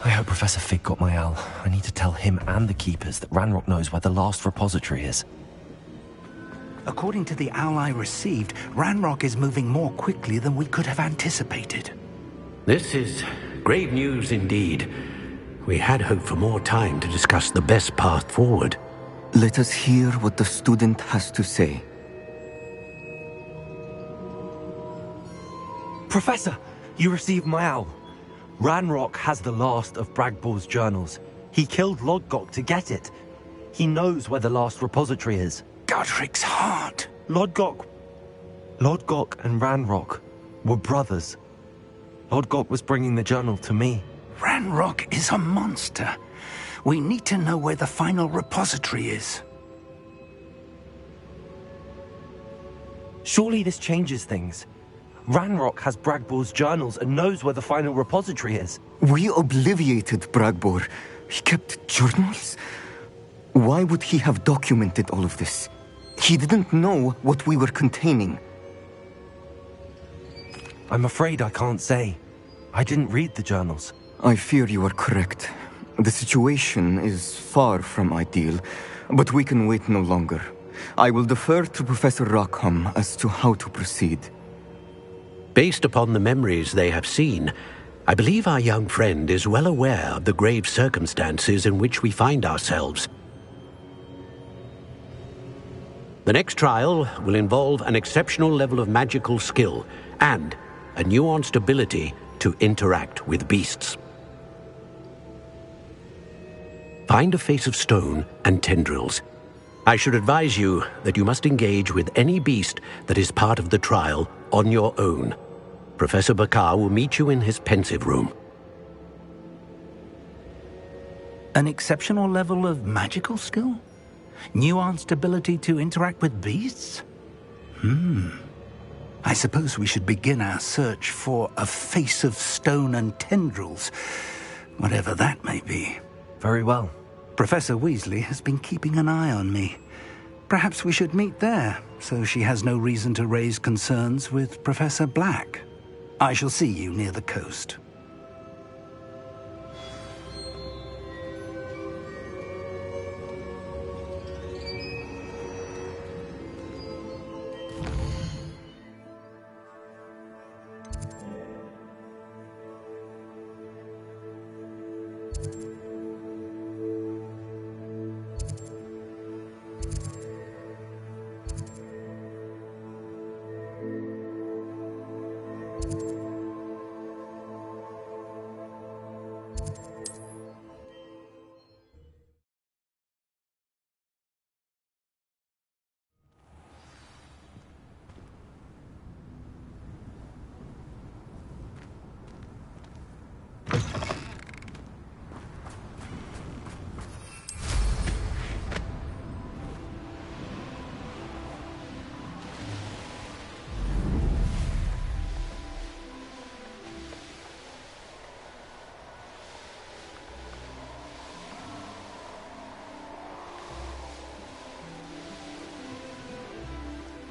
I hope Professor Fig got my owl. I need to tell him and the Keepers that Ranrock knows where the last repository is. According to the owl I received, Ranrock is moving more quickly than we could have anticipated. This is grave news indeed. We had hoped for more time to discuss the best path forward. Let us hear what the student has to say. Professor, you received my owl. Ranrock has the last of Bragbor's journals. He killed Lodgok to get it. He knows where the last repository is. Godric's heart. Lodgok and Ranrock were brothers. Lodgok was bringing the journal to me. Ranrock is a monster. We need to know where the final repository is. Surely this changes things. Ranrock has Bragbor's journals and knows where the final repository is. We obliviated Bragbor. He kept journals? Why would he have documented all of this? He didn't know what we were containing. I'm afraid I can't say. I didn't read the journals. I fear you are correct. The situation is far from ideal, but we can wait no longer. I will defer to Professor Rockham as to how to proceed. Based upon the memories they have seen, I believe our young friend is well aware of the grave circumstances in which we find ourselves. The next trial will involve an exceptional level of magical skill and a nuanced ability to interact with beasts. Find a face of stone and tendrils. I should advise you that you must engage with any beast that is part of the trial on your own. Professor Bakar will meet you in his pensive room. An exceptional level of magical skill? Nuanced ability to interact with beasts? I suppose we should begin our search for a face of stone and tendrils, whatever that may be. Very well. Professor Weasley has been keeping an eye on me. Perhaps we should meet there, so she has no reason to raise concerns with Professor Black. I shall see you near the coast.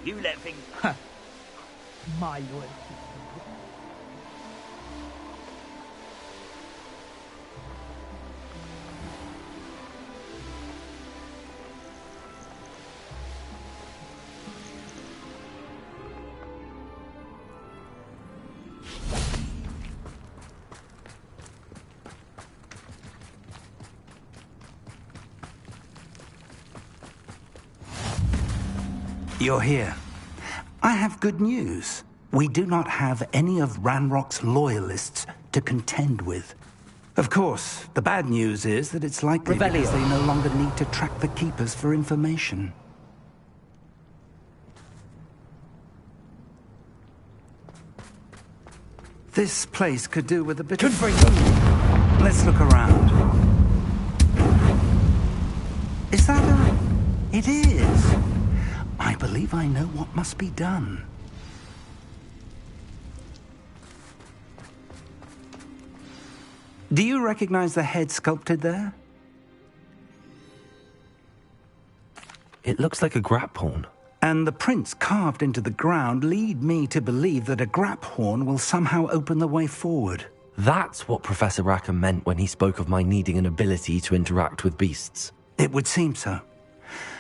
You let things... My loyalty. You're here. I have good news. We do not have any of Ranrock's loyalists to contend with. Of course, the bad news is that it's likely because they no longer need to track the Keepers for information. This place could do with a bit Good of... for you. Let's look around. Is that a... It is. I believe I know what must be done. Do you recognize the head sculpted there? It looks like a grap horn. And the prints carved into the ground lead me to believe that a grap horn will somehow open the way forward. That's what Professor Rackham meant when he spoke of my needing an ability to interact with beasts. It would seem so.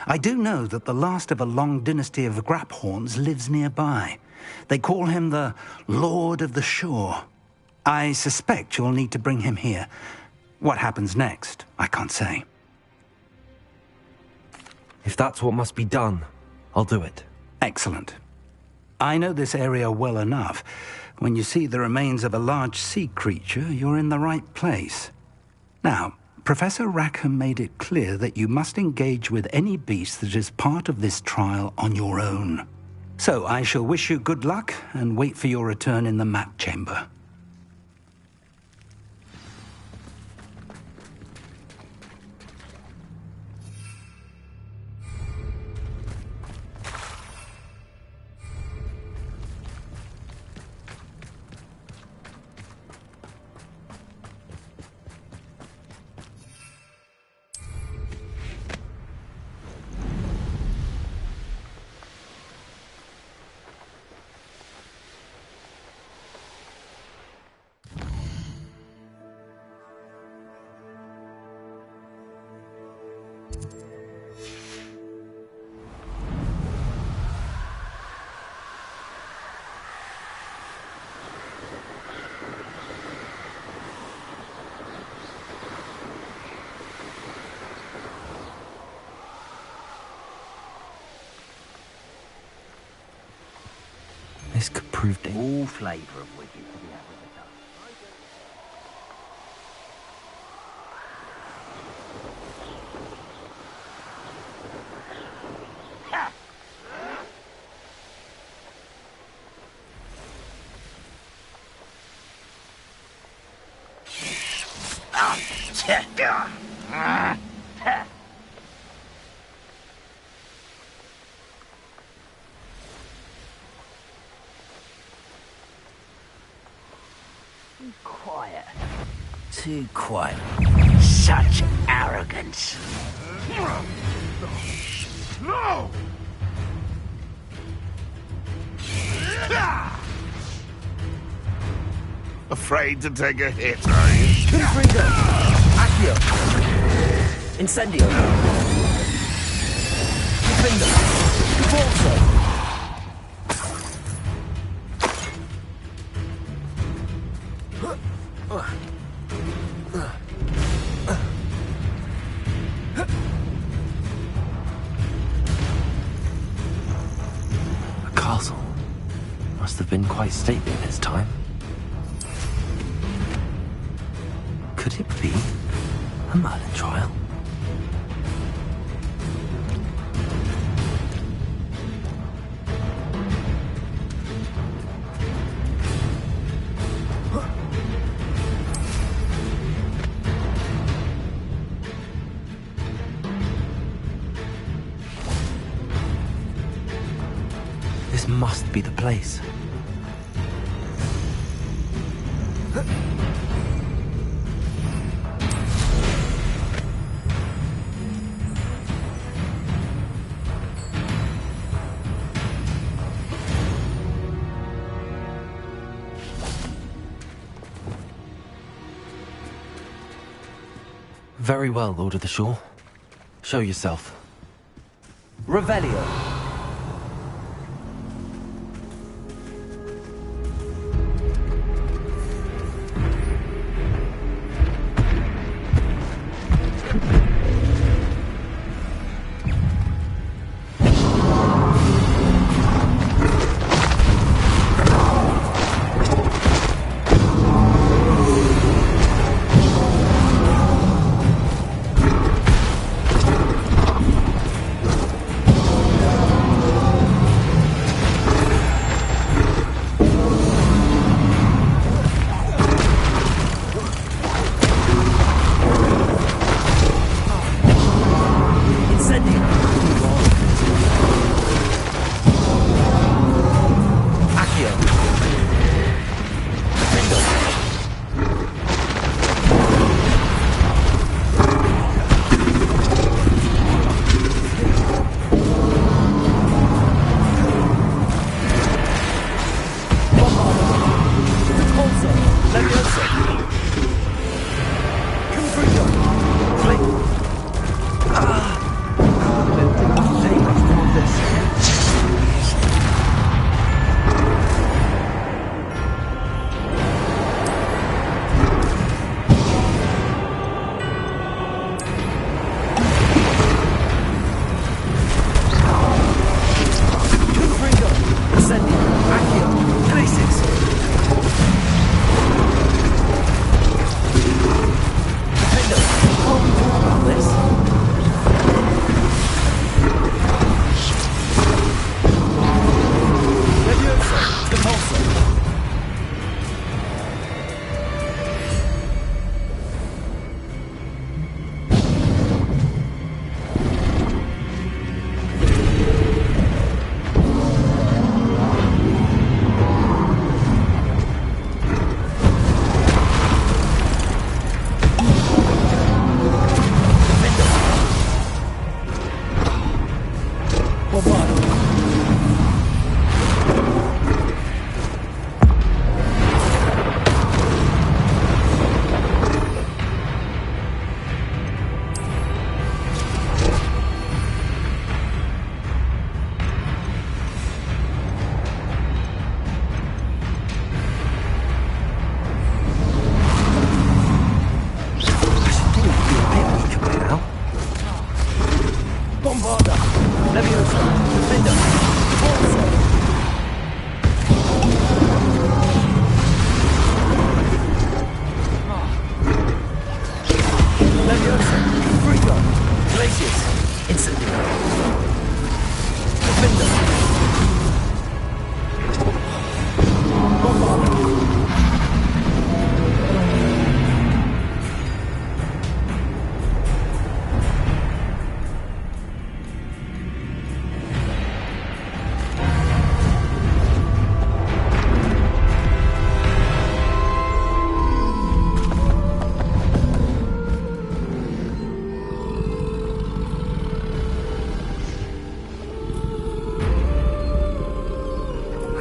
I do know that the last of a long dynasty of grap horns lives nearby. They call him the Lord of the Shore. I suspect you'll need to bring him here. What happens next, I can't say. If that's what must be done, I'll do it. Excellent. I know this area well enough. When you see the remains of a large sea creature, you're in the right place. Now, Professor Rackham made it clear that you must engage with any beast that is part of this trial on your own. So I shall wish you good luck and wait for your return in the map chamber. This could prove All flavour of wicked to be had with the tongue. Quiet. Too quiet. Such arrogance. No! Afraid to take a hit, are you? Confringo! Accio! Incendio! Defender! Cavalso! A castle. Must have been quite stately in its time. Could it be a Merlin trial? This must be the place. Very well, Lord of the Shore. Show yourself. Revelio.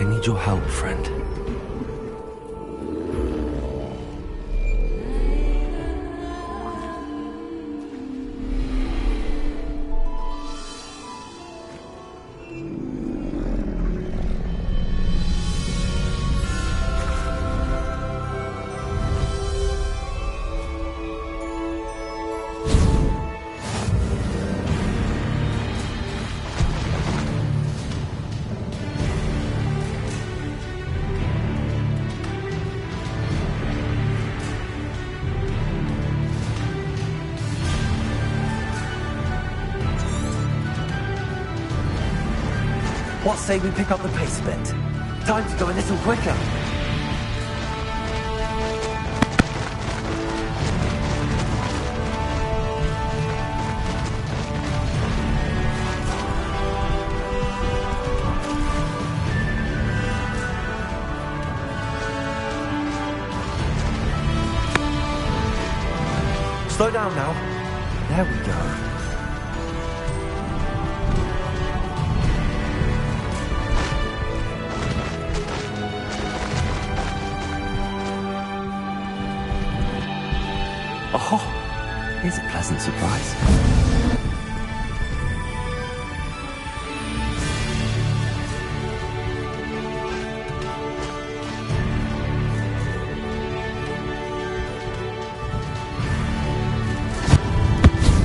I need your help, friend. What say we pick up the pace a bit? Time to go a little quicker. Slow down now. There we go. Oh, here's a pleasant surprise.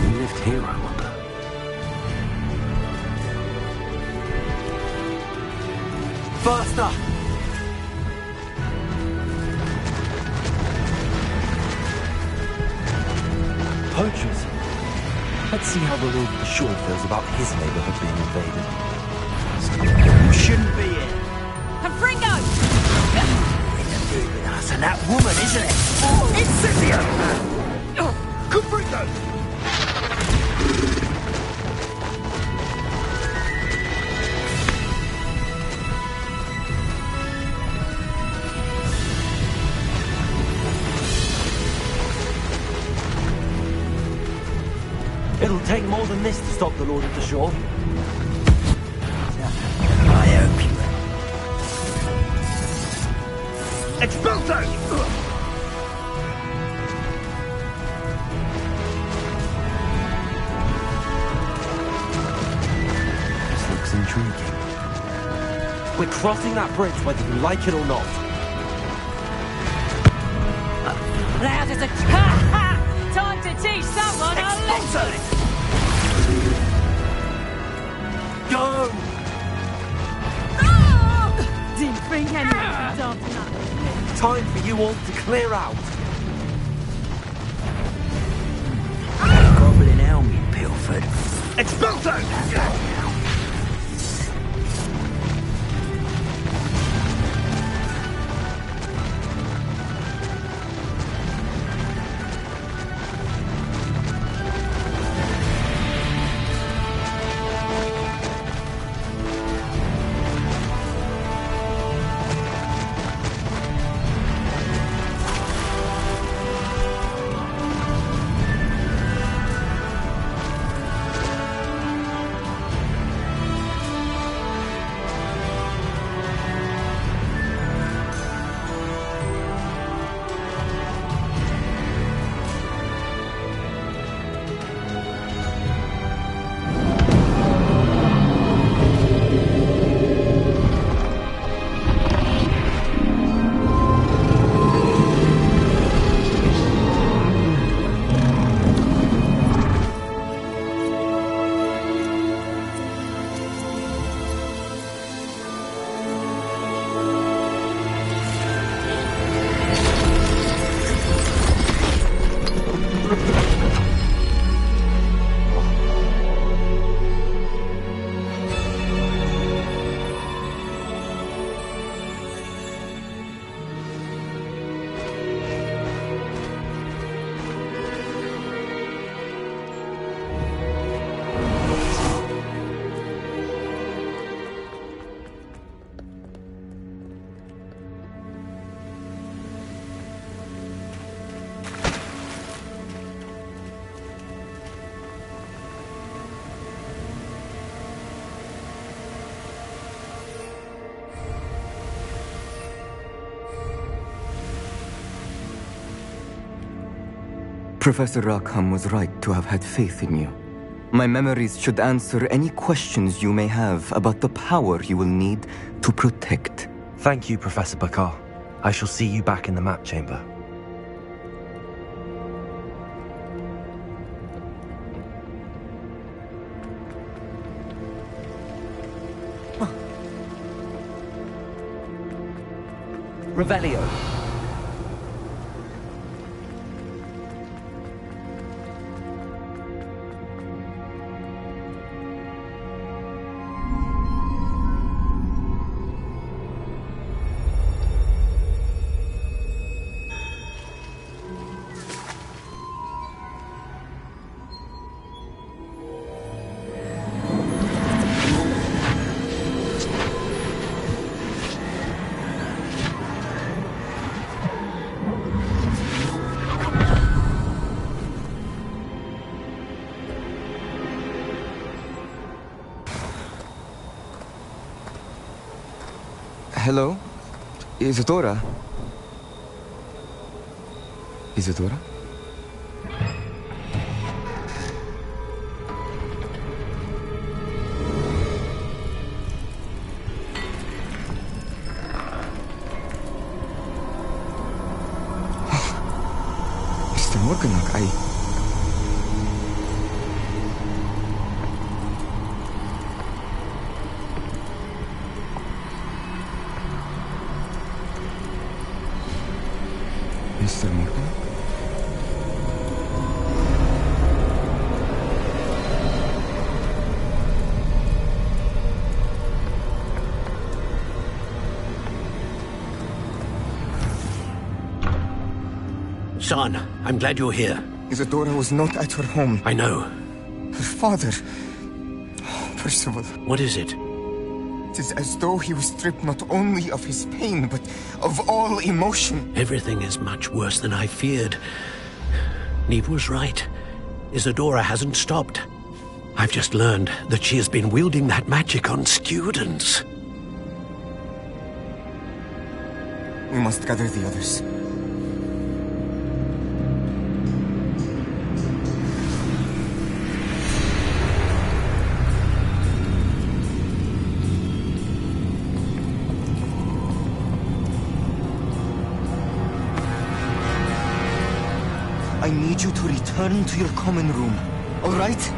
You lived here, I wonder. Faster! Poachers. Let's see how the Lord of the Shore feels about his neighborhood being invaded. You shouldn't be here. Confringo! Interfering with us and that woman, isn't it? Incendio! Confringo! It'll take more than this to stop the Lord of the Shore. I hope you will. Expulso! This looks intriguing. We're crossing that bridge whether you like it or not. Loud as a... Ha ha! Time to teach someone a lesson! Go! Oh! Didn't think anyone could dance enough. Time for you all to clear out. Goblin helm, you pilfered. Expulso! Professor Rackham was right to have had faith in you. My memories should answer any questions you may have about the power you will need to protect. Thank you, Professor Bakar. I shall see you back in the map chamber. Revelio. Hello? Isadora? Isadora? Mr. Morganach, Mr. Morgan? Son, I'm glad you're here. Isadora was not at her home. I know. Her father... Percival. What is it? It is as though he was stripped not only of his pain, but of all emotion. Everything is much worse than I feared. Neve was right. Isadora hasn't stopped. I've just learned that she has been wielding that magic on students. We must gather the others. I need you to return to your common room, all right?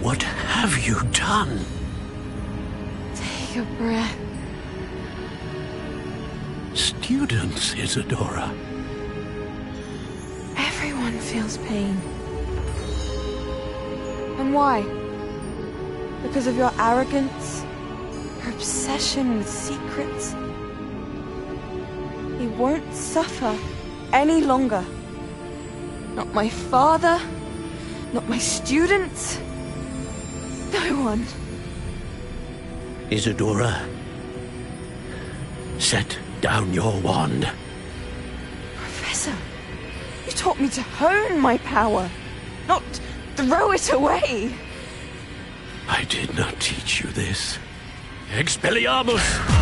What have you done? Take a breath. Students, Isadora. Everyone feels pain. And why? Because of your arrogance? Your obsession with secrets? He won't suffer any longer. Not my father, not my students, no one. Isadora, set down your wand. Professor, you taught me to hone my power, not throw it away. I did not teach you this. Expelliarmus!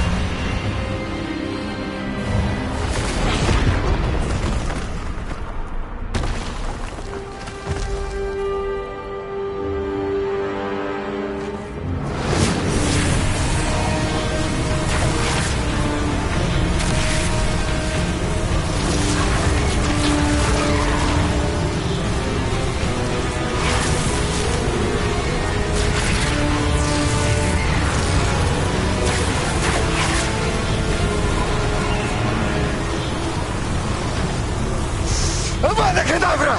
Avada Kedavra!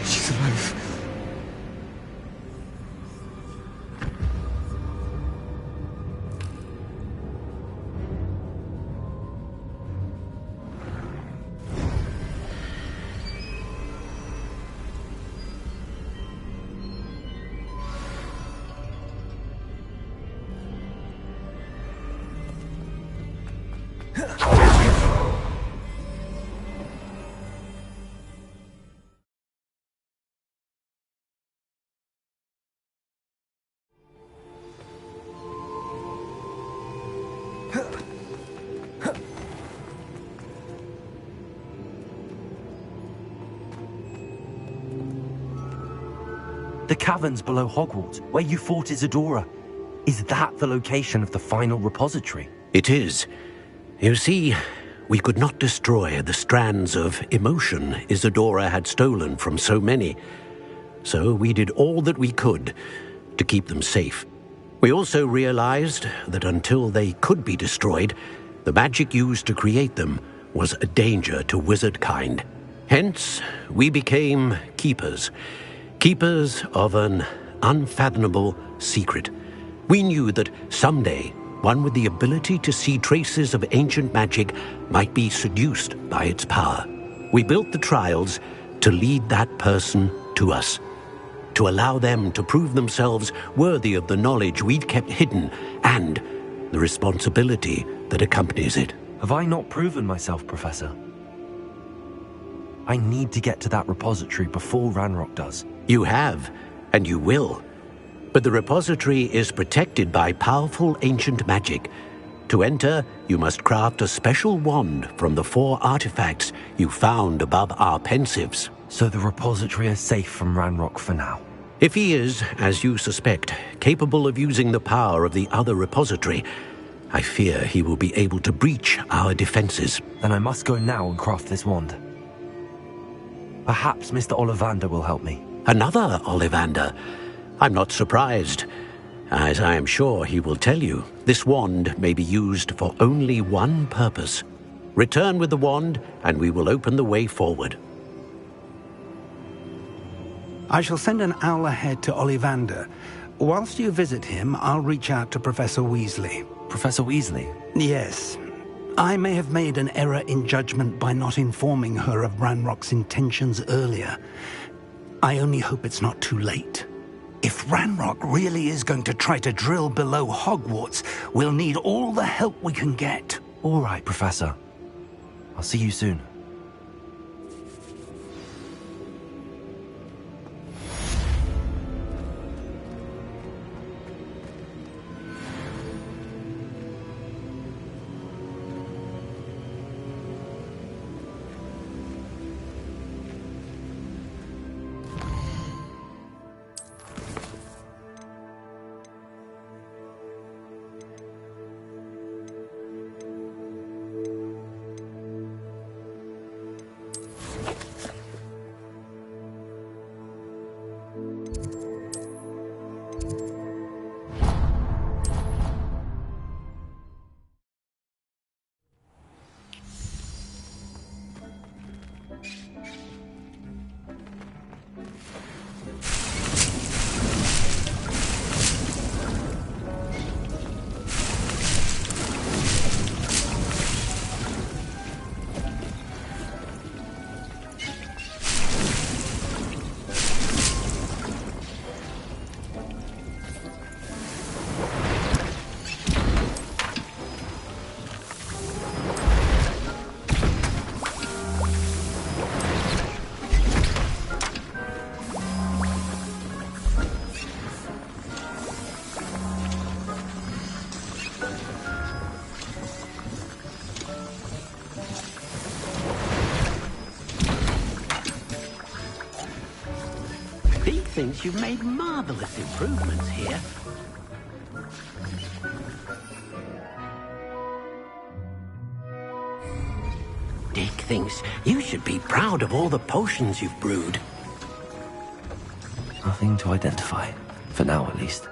She's alive. The caverns below Hogwarts, where you fought Isadora. Is that the location of the final repository? It is. You see, we could not destroy the strands of emotion Isadora had stolen from so many. So we did all that we could to keep them safe. We also realized that until they could be destroyed, the magic used to create them was a danger to wizard kind. Hence, we became keepers. Keepers of an unfathomable secret. We knew that someday, one with the ability to see traces of ancient magic might be seduced by its power. We built the trials to lead that person to us, to allow them to prove themselves worthy of the knowledge we'd kept hidden and the responsibility that accompanies it. Have I not proven myself, Professor? I need to get to that repository before Ranrock does. You have, and you will. But the repository is protected by powerful ancient magic. To enter, you must craft a special wand from the 4 artifacts you found above our pensives. So the repository is safe from Ranrock for now. If he is, as you suspect, capable of using the power of the other repository, I fear he will be able to breach our defenses. Then I must go now and craft this wand. Perhaps Mr. Ollivander will help me. Another Ollivander? I'm not surprised. As I am sure he will tell you, this wand may be used for only one purpose. Return with the wand, and we will open the way forward. I shall send an owl ahead to Ollivander. Whilst you visit him, I'll reach out to Professor Weasley. Professor Weasley? Yes. I may have made an error in judgment by not informing her of Ranrock's intentions earlier. I only hope it's not too late. If Ranrock really is going to try to drill below Hogwarts, we'll need all the help we can get. All right, Professor. I'll see you soon. Thinks you've made marvelous improvements here. Dick thinks you should be proud of all the potions you've brewed. Nothing to identify. For now, at least.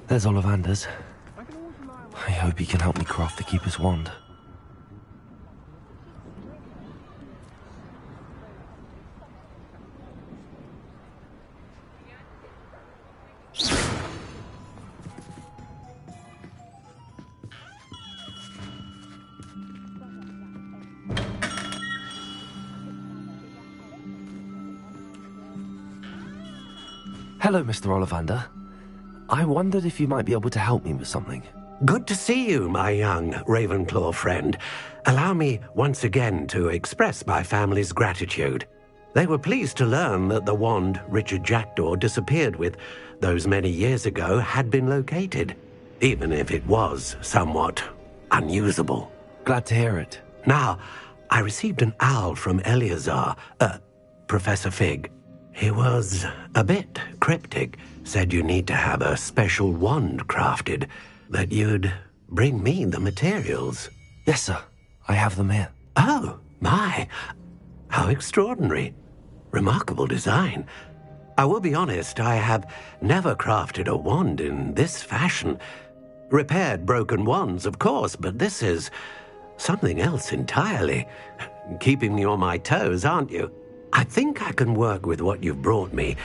There's Ollivander's. I hope he can help me craft the Keeper's wand. Hello, Mr. Ollivander. I wondered if you might be able to help me with something. Good to see you, my young Ravenclaw friend. Allow me once again to express my family's gratitude. They were pleased to learn that the wand Richard Jackdaw disappeared with those many years ago had been located, even if it was somewhat unusable. Glad to hear it. Now, I received an owl from Eleazar, Professor Fig. He was a bit cryptic, said you need to have a special wand crafted, that you'd bring me the materials. Yes, sir. I have them here. Oh, my. How extraordinary. Remarkable design. I will be honest, I have never crafted a wand in this fashion. Repaired broken wands, of course, but this is something else entirely. Keeping me on my toes, aren't you? I think I can work with what you've brought me.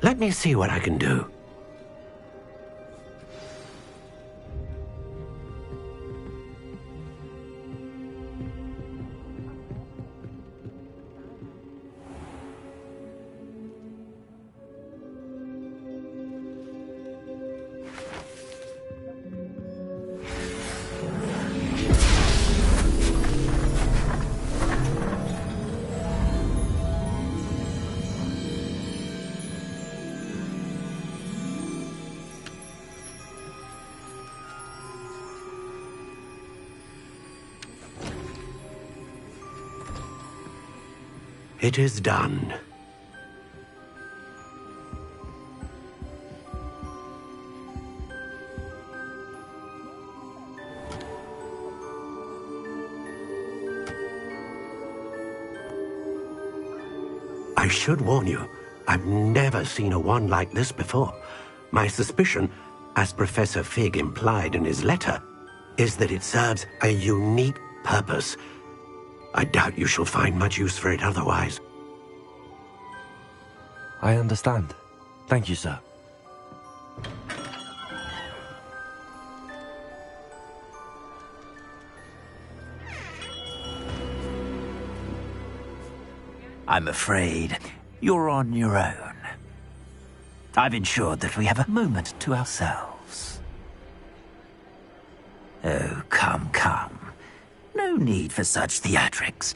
Let me see what I can do. It is done. I should warn you, I've never seen a wand like this before. My suspicion, as Professor Fig implied in his letter, is that it serves a unique purpose. I doubt you shall find much use for it otherwise. I understand. Thank you, sir. I'm afraid you're on your own. I've ensured that we have a moment to ourselves. Oh, come, come. No need for such theatrics.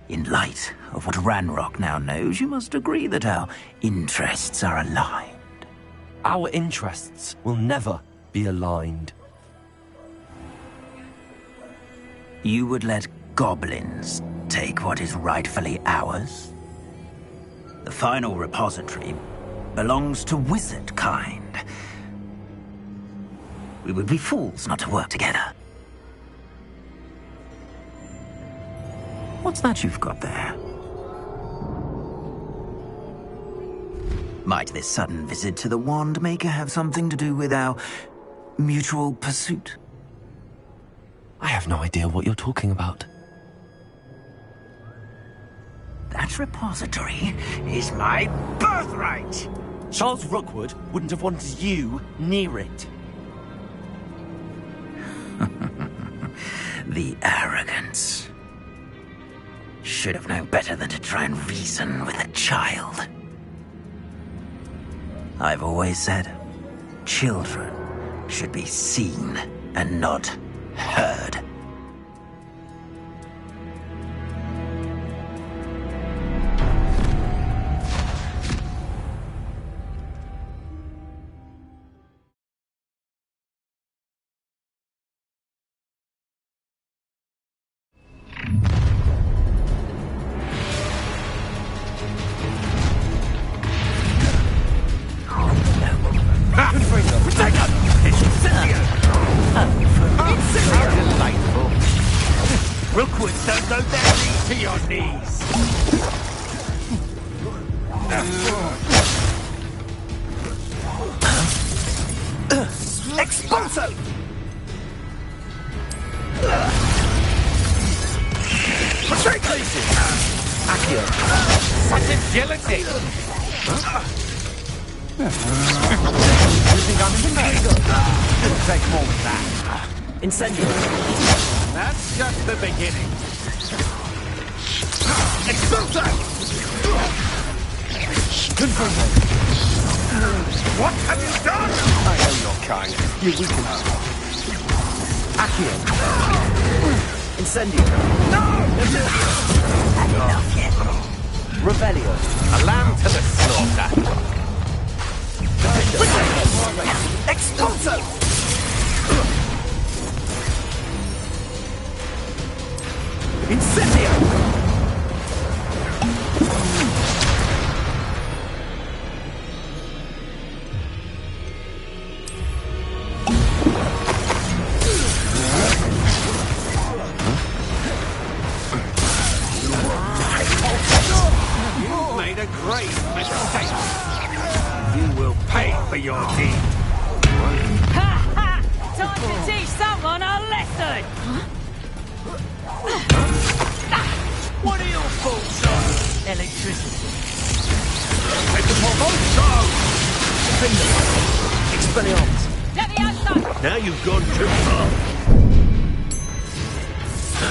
In light of what Ranrock now knows, you must agree that our interests are aligned. Our interests will never be aligned. You would let goblins take what is rightfully ours? The final repository belongs to wizard kind. We would be fools not to work together. What's that you've got there? Might this sudden visit to the Wand Maker have something to do with our mutual pursuit? I have no idea what you're talking about. That repository is my birthright! Charles Rookwood wouldn't have wanted you near it. The arrogance. Should have known better than to try and reason with a child. I've always said, children should be seen and not heard. Rookwoods don't go down to your knees. Expulso! Take places! Accio! Such agility! You think I'm invincible? It'll take more than that. Incendio! That's just the beginning. Expulso! Confirmo! What have you done? I know your kind. You weaken us. Accio! Incendio! No! Had enough yet. Revelio! A lamb to the slaughter. Expulso! Incendio! You've made a great mistake. You will pay for your deed. Ha ha! Time to teach someone a lesson! What are your thoughts on Electricity. Expelliarmus! Let me outside! Now you've gone too far.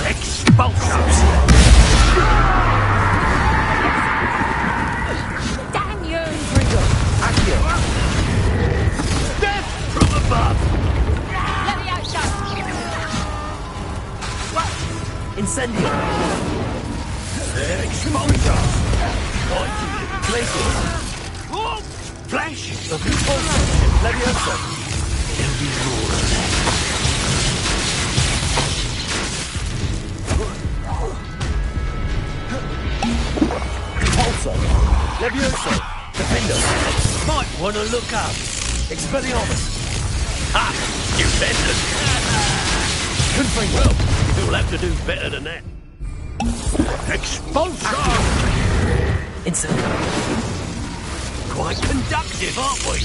expulsos? Dang you! Accio! Death from above! Let me outside! Incendio! Expulsos! Glacius! Oh, flesh! Leviosa! Repulso! Levioso! Defendo! Might want to look up. Expelliarmus! Ha! Stupendous! Confringo! You'll have to do better than that. Expulso! Incendio! Quite conductive, aren't we?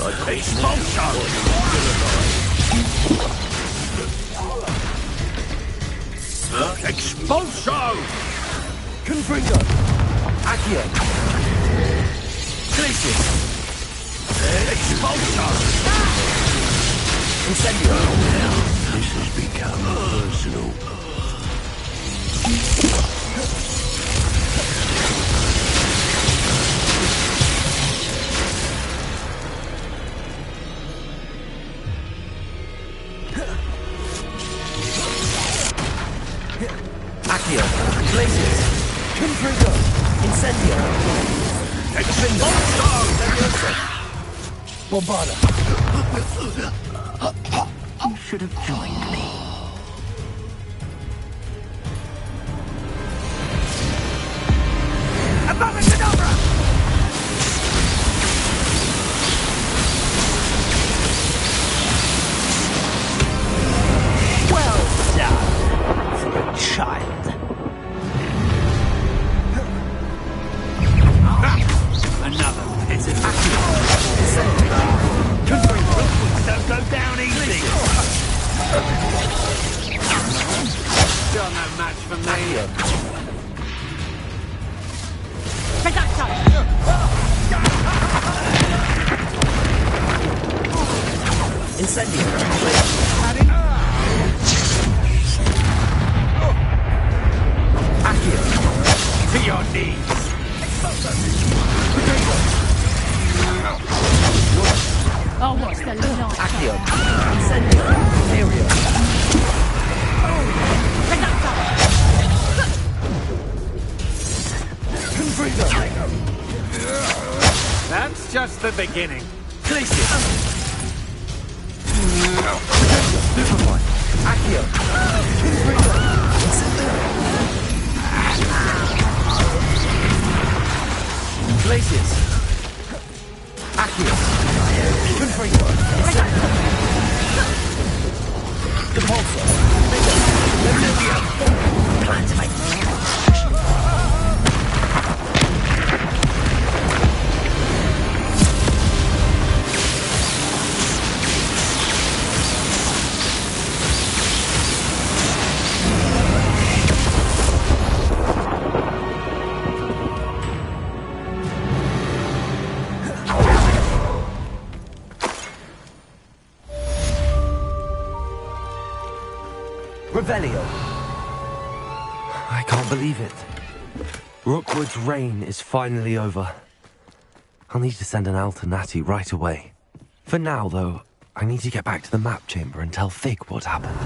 Like Expulso! Expulso! Confringo! Accio! Glacius! Expulso! Incendio! This has become personal. Accio! Glacius! Confringo! Incendio! Expulso! Leviosa! Bombarda! You should have joined me. Abracadabra! Well done for a child. Another peasant. Confringo! Don't go down easy. Still no match for me. Accio! Reducto! Incendio! Accio! To your knees. Oh, what's the line? Accio! Incendio! Aerial! Reducto! Confringo! That's just the beginning. Glacius! Superpoint! Accio! Confringo! Incendio! Glacius! Accio! Confringo! Incendio! Depulso! Plan to make Revelio. I can't believe it. Rookwood's reign is finally over. I'll need to send an owl to Natty right away. For now, though, I need to get back to the map chamber and tell Fig what happened.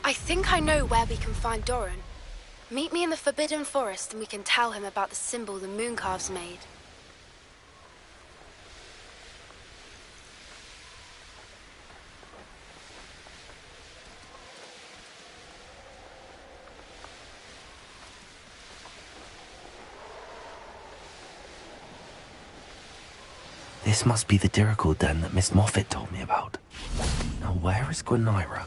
I think I know where we can find Doran. Meet me in the Forbidden Forest and we can tell him about the symbol the Mooncalves made. This must be the Dirical den that Miss Moffat told me about. Now where is Gwenira?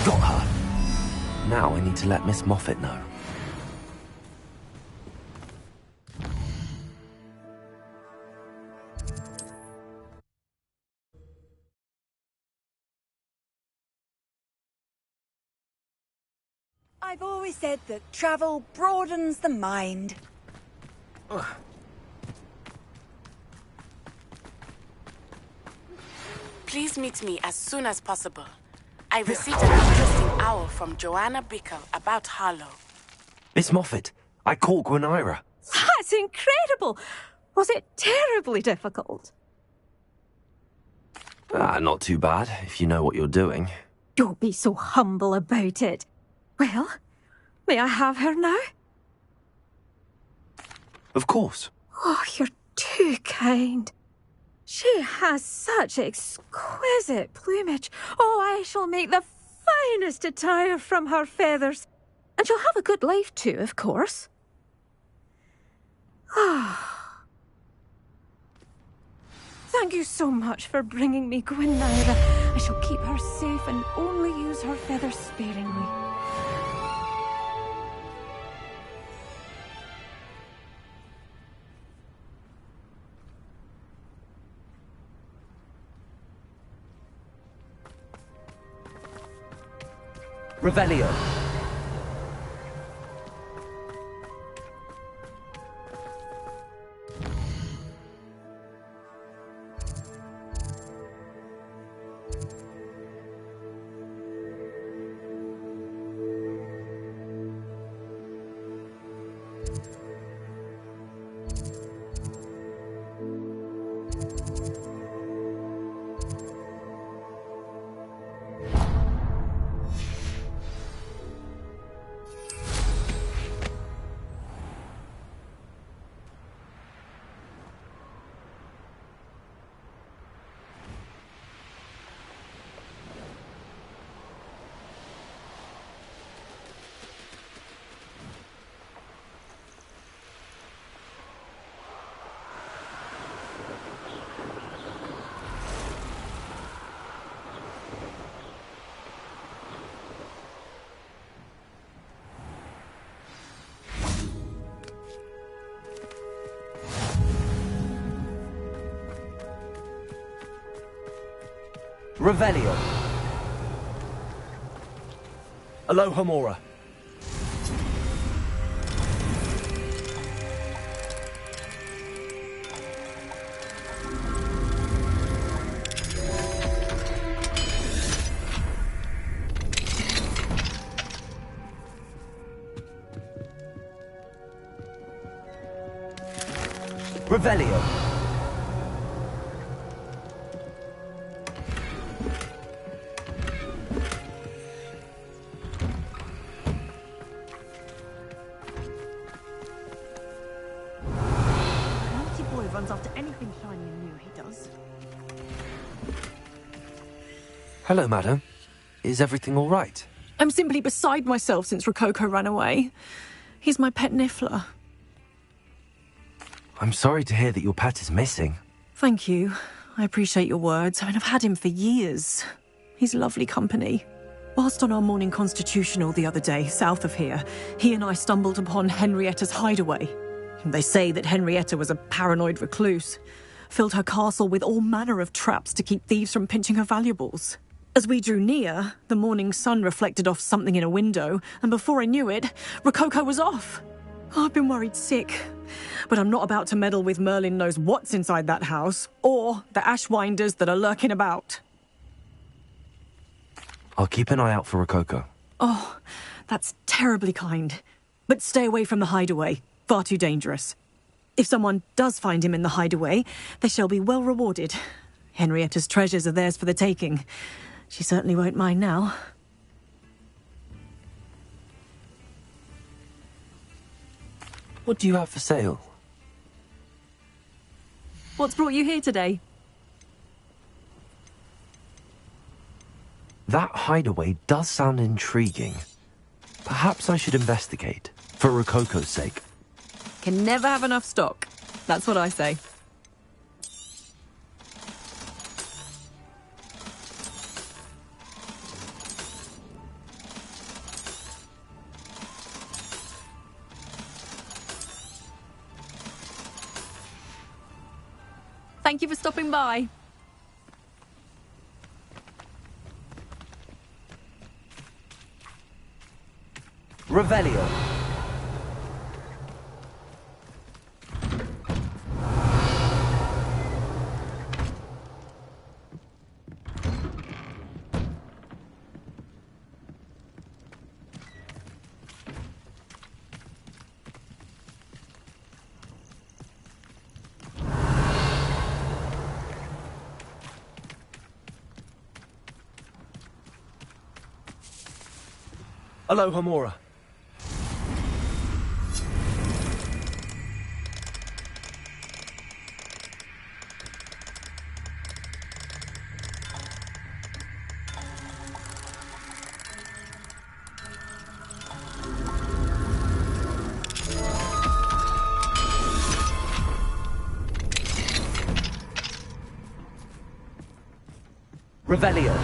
Got her. Now I need to let Miss Moffat know. I've always said that travel broadens the mind. Please meet me as soon as possible. I received an interesting owl from Joanna Bickle about Harlow. Miss Moffat, I caught Gwenira. That's incredible! Was it terribly difficult? Not too bad, if you know what you're doing. Don't be so humble about it. Well, may I have her now? Of course. Oh, you're too kind. She has such exquisite plumage. Oh, I shall make the finest attire from her feathers. And she'll have a good life too, of course. Ah. Thank you so much for bringing me Gwenira. I shall keep her safe and only use her feathers sparingly. Revelio. Revelio. Alohomora. Revelio. Runs after anything shiny and new, he does. Hello, madam. Is everything all right? I'm simply beside myself since Rococo ran away. He's my pet Niffler. I'm sorry to hear that your pet is missing. Thank you. I appreciate your words. I mean, I've had him for years. He's lovely company. Whilst on our morning constitutional the other day, south of here, he and I stumbled upon Henrietta's hideaway. They say that Henrietta was a paranoid recluse, filled her castle with all manner of traps to keep thieves from pinching her valuables. As we drew near, the morning sun reflected off something in a window, and before I knew it, Rococo was off. I've been worried sick, but I'm not about to meddle with Merlin knows what's inside that house, or the ashwinders that are lurking about. I'll keep an eye out for Rococo. Oh, that's terribly kind. But stay away from the hideaway. Far too dangerous. If someone does find him in the hideaway, they shall be well rewarded. Henrietta's treasures are theirs for the taking. She certainly won't mind now. What do you have for sale? What's brought you here today? That hideaway does sound intriguing. Perhaps I should investigate, for Rococo's sake. Can never have enough stock. That's what I say. Thank you for stopping by. Revelio. Alohomora. Revelio.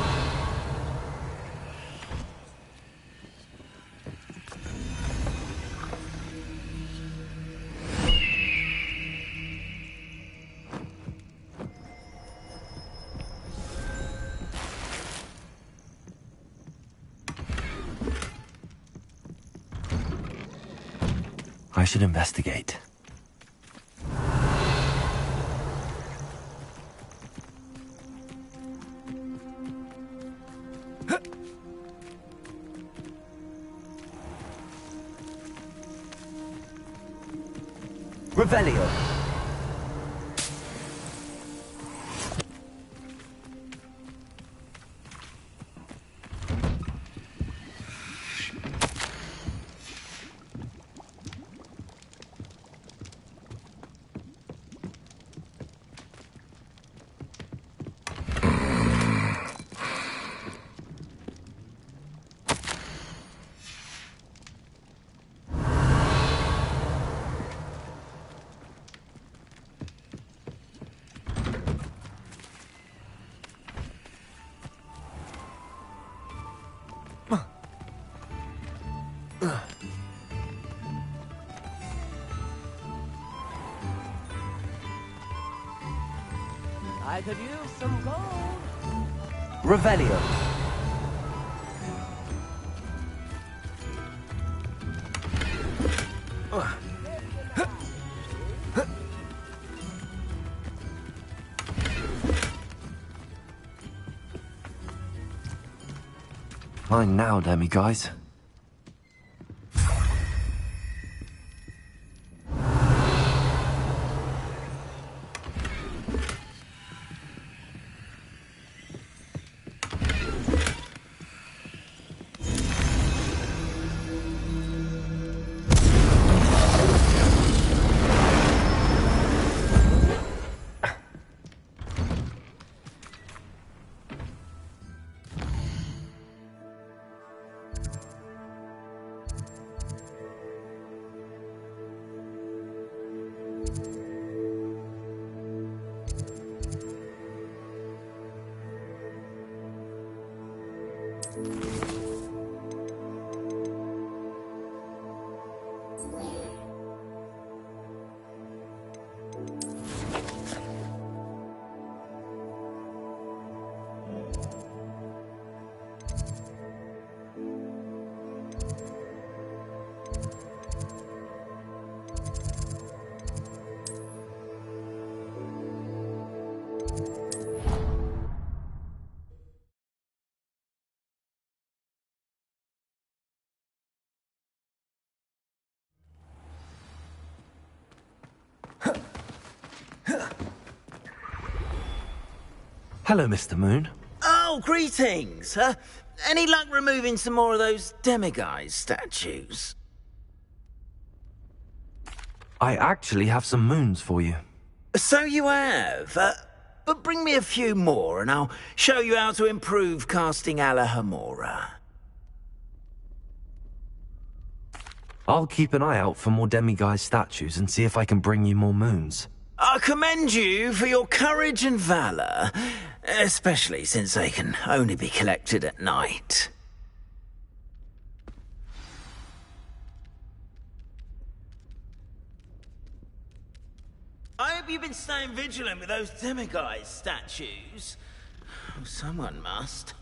I should investigate. Revelio. I could use some gold. Revelio. Fine now, demiguys. Hello, Mr. Moon. Oh, greetings. Any luck removing some more of those demiguise statues? I actually have some moons for you. So you have. But bring me a few more and I'll show you how to improve casting Alohomora. I'll keep an eye out for more demiguise statues and see if I can bring you more moons. I commend you for your courage and valour, especially since they can only be collected at night. I hope you've been staying vigilant with those demiguise statues. Someone must.